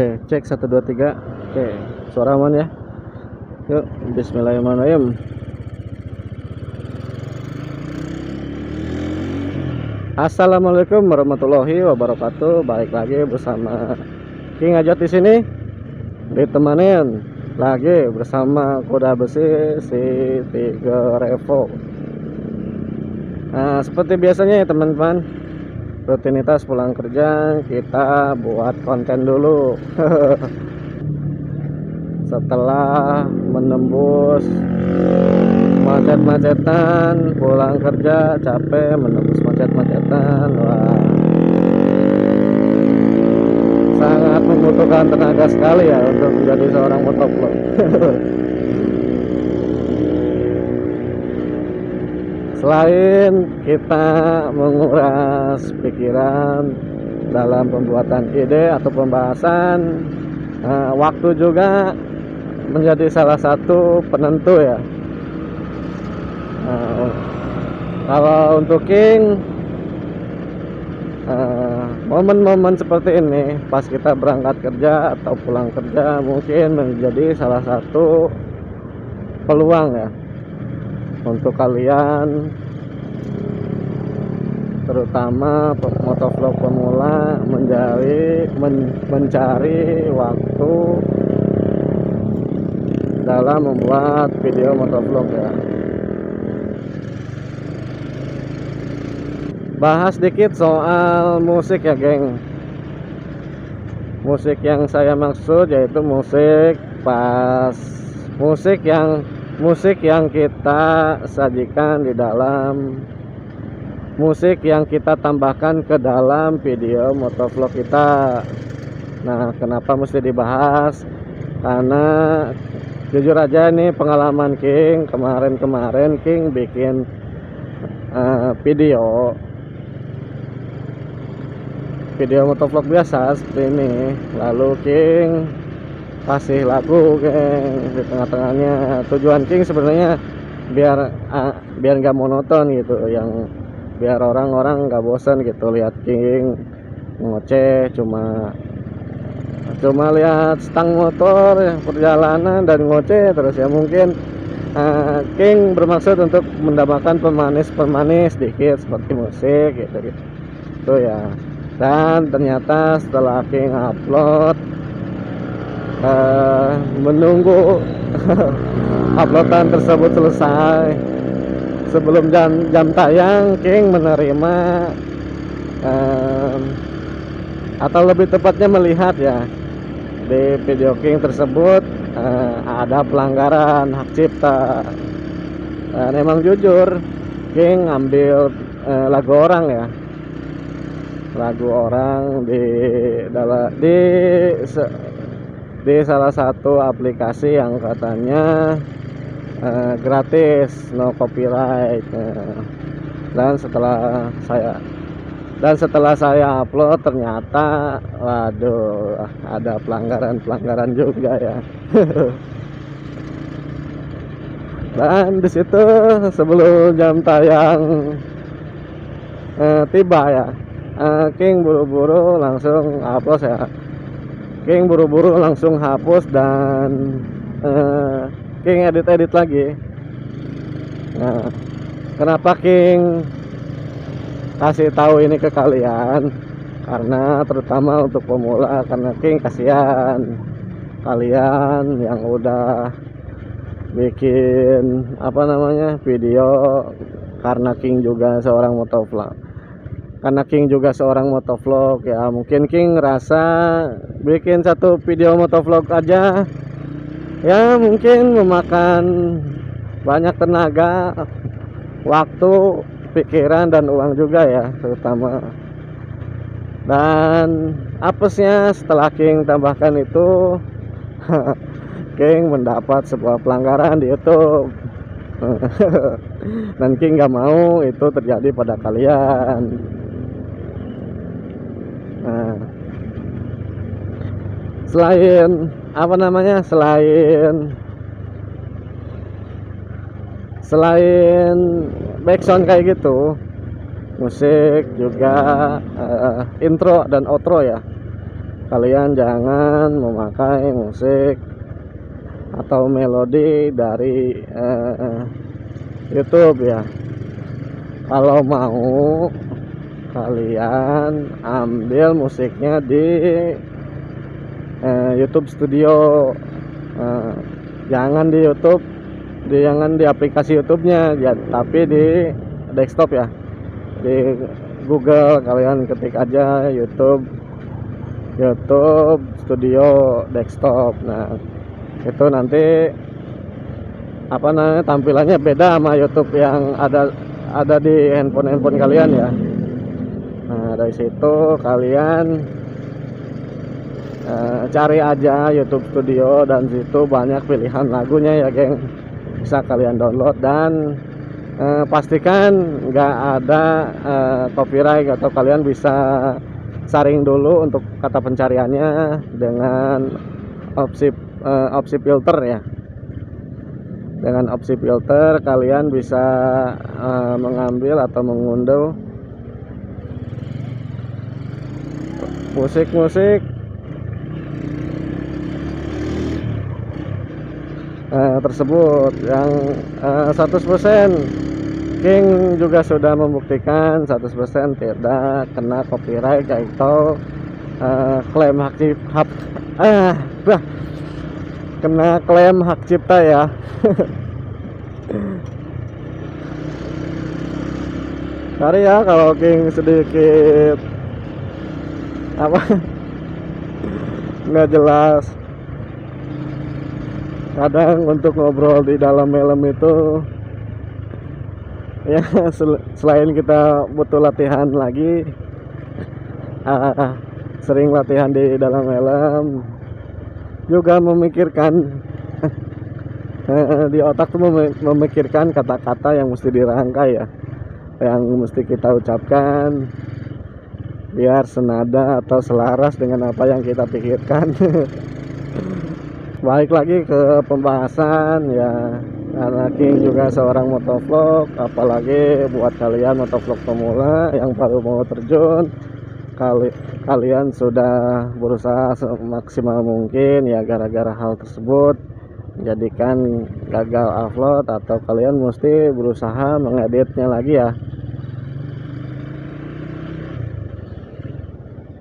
Oke, cek 1 2 3. Oke, suara aman ya. Yuk, bismillahirrahmanirrahim. Assalamualaikum warahmatullahi wabarakatuh. Balik lagi bersama King Ajat di sini. Ditemanin lagi bersama kuda besi si 3 Revo. Nah, seperti biasanya ya teman-teman, rutinitas pulang kerja kita buat konten dulu. Setelah menembus macet-macetan, pulang kerja capek menembus macet-macetan, wah, sangat membutuhkan tenaga sekali ya untuk menjadi seorang motovlog. Selain kita menguras pikiran dalam pembuatan ide atau pembahasan, waktu juga menjadi salah satu penentu ya. Kalau untuk King, momen-momen seperti ini pas kita berangkat kerja atau pulang kerja mungkin menjadi salah satu peluang ya untuk kalian, terutama motovlog pemula, mencari waktu dalam membuat video motovlog ya. Bahas dikit soal musik ya geng. Musik yang saya maksud yaitu musik yang kita sajikan di dalam musik yang kita tambahkan ke dalam video motovlog kita. Nah, kenapa mesti dibahas? Karena jujur aja nih pengalaman King, kemarin King bikin video motovlog biasa seperti ini, lalu King kasih lagu King di tengah-tengahnya. Tujuan King sebenarnya biar nggak monoton gitu, yang biar orang-orang nggak bosan gitu lihat King ngoceh cuma lihat stang motor ya, perjalanan dan ngoceh terus ya. Mungkin King bermaksud untuk mendapatkan pemanis dikit seperti musik gitu itu ya. Dan ternyata setelah King upload, menunggu uploadan tersebut selesai sebelum jam tayang, King menerima atau lebih tepatnya melihat ya, di video King tersebut ada pelanggaran hak cipta. Dan emang jujur King ngambil lagu orang di salah satu aplikasi yang katanya gratis, no copyright. Dan setelah saya upload ternyata waduh, ada pelanggaran juga ya. Dan disitu sebelum jam tayang tiba ya, King buru-buru langsung hapus ya. King buru-buru langsung hapus dan King edit lagi. Nah, kenapa King kasih tahu ini ke kalian? Karena terutama untuk pemula, karena King kasihan kalian yang udah bikin video, karena King juga seorang motovlog ya. Mungkin King ngerasa bikin satu video motovlog aja ya mungkin memakan banyak tenaga, waktu, pikiran dan uang juga ya terutama. Dan apesnya setelah King tambahkan itu King mendapat sebuah pelanggaran di YouTube. Dan King gak mau itu terjadi pada kalian. Nah, selain backsound kayak gitu, musik juga intro dan outro ya. kalian jangan memakai musik atau melodi dari YouTube ya. Kalau mau, kalian ambil musiknya di YouTube Studio. Jangan di YouTube, jangan di aplikasi YouTube-nya ya, tapi di desktop ya. Di Google kalian ketik aja YouTube Studio Desktop. Nah, itu nanti apa namanya, tampilannya beda sama YouTube yang ada di handphone kalian ya. Nah, dari situ kalian cari aja YouTube Studio, dan situ banyak pilihan lagunya ya geng, bisa kalian download. Dan pastikan nggak ada copyright, atau kalian bisa saring dulu untuk kata pencariannya dengan opsi filter ya. Dengan opsi filter kalian bisa mengambil atau mengunduh musik-musik tersebut yang 100% King juga sudah membuktikan 100% tidak kena copyright atau klaim kena klaim hak cipta ya. Sorry ya kalau King sedikit apa nggak jelas. Kadang untuk ngobrol di dalam helm itu ya, selain kita butuh latihan lagi, sering latihan di dalam helm, juga memikirkan di otak tuh memikirkan kata-kata yang mesti dirangkai ya, yang mesti kita ucapkan biar senada atau selaras dengan apa yang kita pikirkan. Balik lagi ke pembahasan ya, karena King juga seorang motovlog, apalagi buat kalian motovlog pemula yang baru mau terjun, kalian sudah berusaha semaksimal mungkin ya, gara-gara hal tersebut menjadikan gagal upload, atau kalian mesti berusaha mengeditnya lagi ya.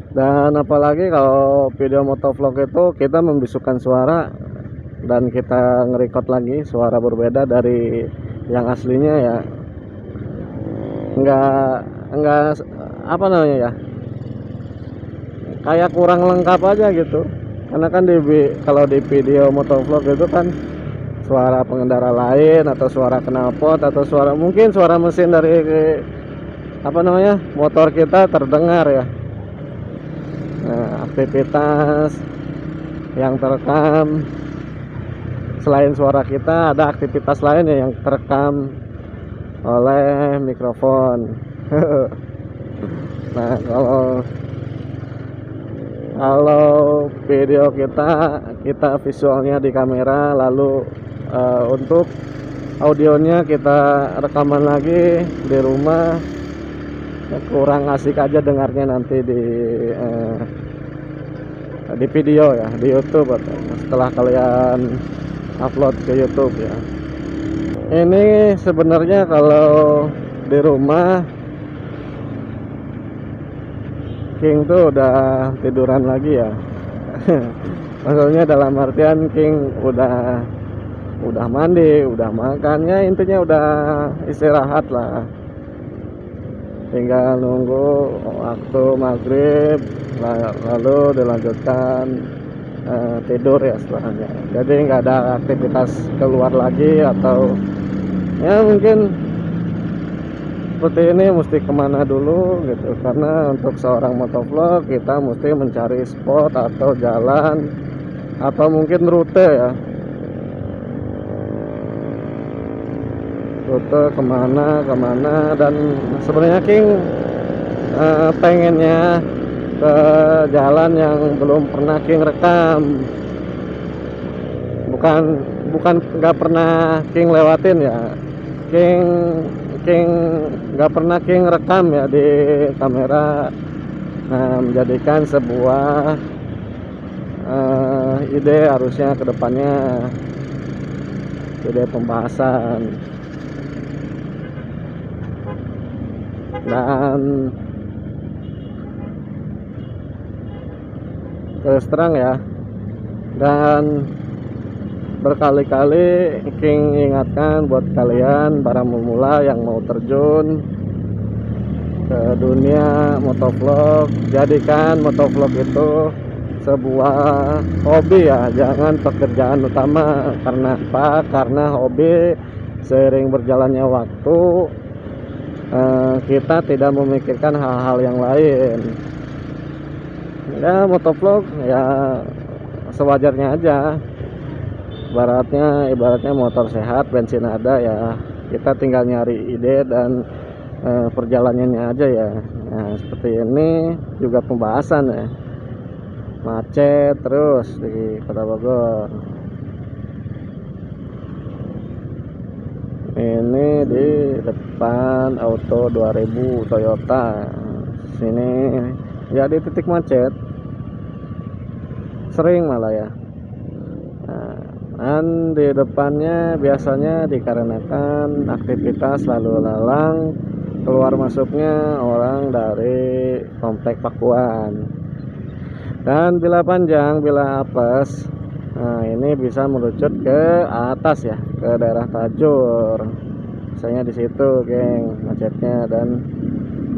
Dan apalagi kalau video motovlog itu kita membisukan suara dan kita nge-record lagi suara berbeda dari yang aslinya ya, enggak apa namanya ya, kayak kurang lengkap aja gitu. Karena kan kalau di video motovlog itu kan suara pengendara lain, atau suara knalpot, atau mungkin suara mesin dari apa namanya, motor kita terdengar ya. Nah, aktivitas yang terekam selain suara kita, ada aktivitas lain ya yang terekam oleh mikrofon. Nah, kalau video kita visualnya di kamera, lalu untuk audionya kita rekaman lagi di rumah, kurang asik aja dengarnya nanti di video ya, di YouTube atau setelah kalian upload ke YouTube ya. Ini sebenarnya kalau di rumah King tuh udah tiduran lagi ya. Maksudnya dalam artian King udah mandi, udah makan ya, intinya udah istirahat lah. Tinggal nunggu waktu maghrib, lalu dilanjutkan tidur ya setelahnya. Jadi nggak ada aktivitas keluar lagi, atau ya mungkin seperti ini mesti kemana dulu gitu. Karena untuk seorang motovlog kita mesti mencari spot atau jalan, atau mungkin rute ya, rute kemana. Dan sebenarnya King pengennya ke jalan yang belum pernah King rekam, bukan nggak pernah King lewatin ya, King nggak pernah King rekam ya di kamera. Nah, menjadikan sebuah ide harusnya ke depannya, ide pembahasan. Dan terus terang ya, dan berkali-kali King ingatkan buat kalian para pemula yang mau terjun ke dunia motovlog, jadikan motovlog itu sebuah hobi ya, jangan pekerjaan utama. Karena apa? Karena hobi, seiring berjalannya waktu kita tidak memikirkan hal-hal yang lain. Ya motovlog ya sewajarnya aja. Ibaratnya motor sehat, bensin ada ya, kita tinggal nyari ide dan perjalanannya aja ya. Nah, seperti ini juga pembahasan ya, macet terus di Kota Bogor. Ini di depan Auto 2000 Toyota. Sini jadi titik macet, sering malah ya. Dan di depannya biasanya dikarenakan aktivitas lalu lalang keluar masuknya orang dari komplek Pakuan. Dan bila panjang, bila apes, nah ini bisa merucut ke atas ya, ke daerah Tajur. Misalnya di situ, geng, macetnya. Dan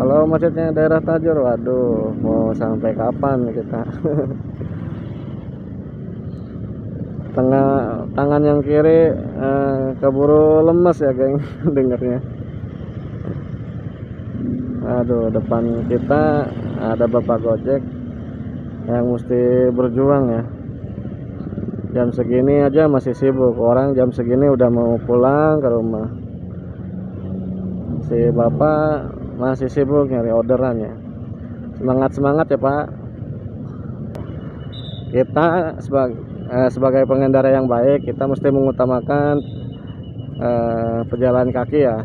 kalau macetnya daerah Tajur, waduh, mau sampai kapan kita? Tangan yang kiri keburu lemes ya, geng, dengernya. Aduh, depan kita ada bapak Gojek yang mesti berjuang ya. Jam segini aja masih sibuk, orang jam segini udah mau pulang ke rumah. Si bapak masih sibuk nyari orderan ya. Semangat ya Pak. Kita sebagai pengendara yang baik, kita mesti mengutamakan pejalan kaki ya,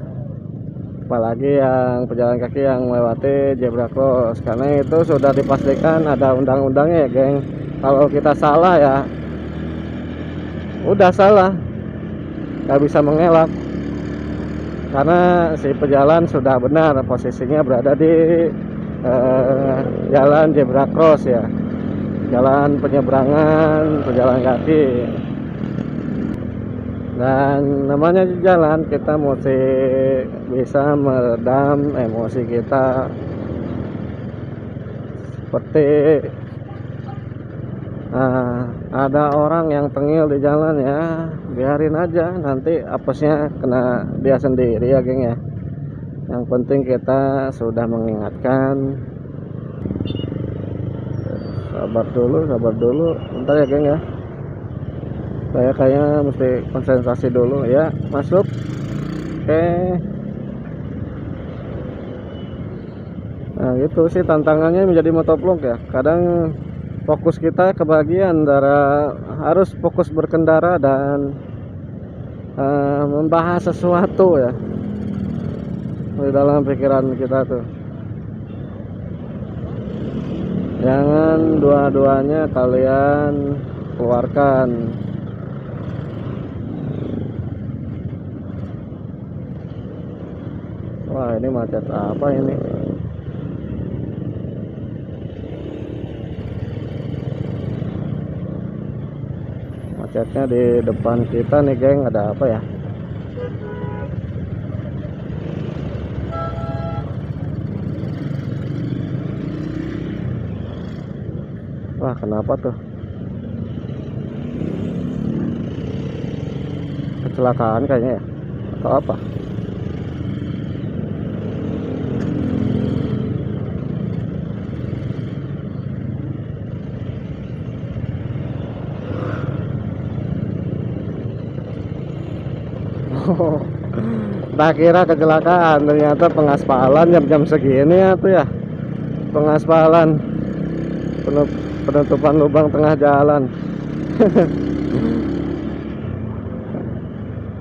apalagi yang pejalan kaki yang melewati zebra cross, karena itu sudah dipastikan ada undang-undangnya ya, geng. Kalau kita salah ya udah salah, nggak bisa mengelak, karena si pejalan sudah benar posisinya berada di jalan zebra cross ya, jalan penyeberangan pejalan kaki. Dan namanya jalan, kita mesti bisa meredam emosi kita. Seperti ada orang yang tengil di jalan ya, biarin aja, nanti apesnya kena dia sendiri ya, geng ya. Yang penting kita sudah mengingatkan. Sabar dulu, bentar ya, geng ya. Saya kayaknya mesti konsentrasi dulu ya. Masuk. Oke. Nah gitu sih tantangannya menjadi motovlog ya. Kadang fokus kita kebagian antara harus fokus berkendara dan membahas sesuatu ya di dalam pikiran kita tuh. Jangan dua-duanya kalian keluarkan. Wah, ini macet apa ini? Macetnya di depan kita nih, geng. Ada apa ya? Wah, kenapa tuh? Kecelakaan kayaknya ya? Atau apa? Tak kira kecelakaan, ternyata pengaspalan jam-jam segini ya tuh ya. Pengaspalan, penutupan lubang tengah jalan.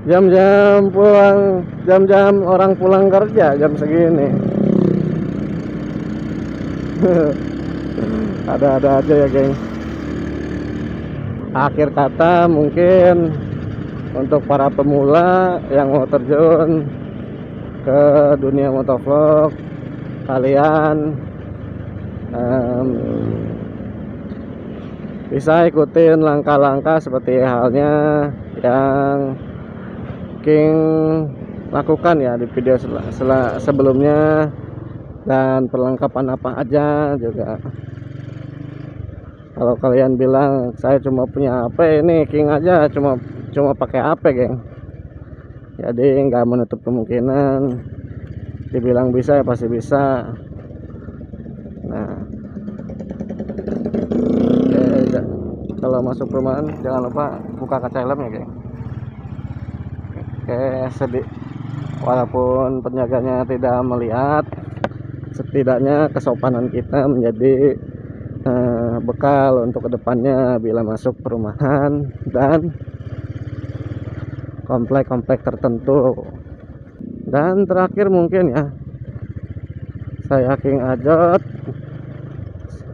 Jam-jam pulang, jam-jam orang pulang kerja jam segini. Ada-ada aja ya, geng. akhir kata mungkin untuk para pemula yang mau terjun ke dunia motovlog, kalian bisa ikutin langkah-langkah seperti halnya yang King lakukan ya di video sebelumnya, dan perlengkapan apa aja juga. Kalau kalian bilang saya cuma punya HP, ini King aja cuma pakai HP, geng. Jadi nggak menutup kemungkinan dibilang bisa ya pasti bisa. Nah, oke, kalau masuk perumahan jangan lupa buka kaca helm ya, geng. Oke, walaupun penjaganya tidak melihat, setidaknya kesopanan kita menjadi bekal untuk kedepannya bila masuk perumahan dan komplek-komplek tertentu. Dan terakhir mungkin ya, saya King Ajot,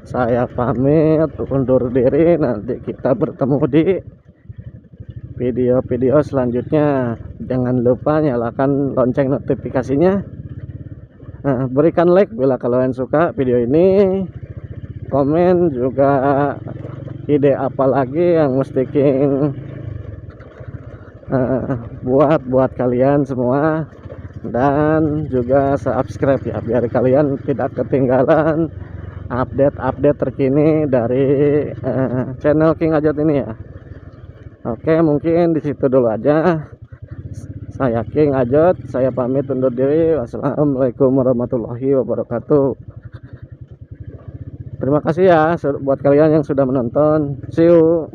saya pamit undur diri. Nanti kita bertemu di video-video selanjutnya. Jangan lupa nyalakan lonceng notifikasinya, berikan like bila kalian suka video ini, komen juga ide apa lagi yang mesti King buat kalian semua, dan juga subscribe ya biar kalian tidak ketinggalan update terkini dari channel King Ajot ini ya. Oke, mungkin di situ dulu aja. Saya King Ajot, saya pamit undur diri. Wassalamualaikum warahmatullahi wabarakatuh. Terima kasih ya buat kalian yang sudah menonton. See you.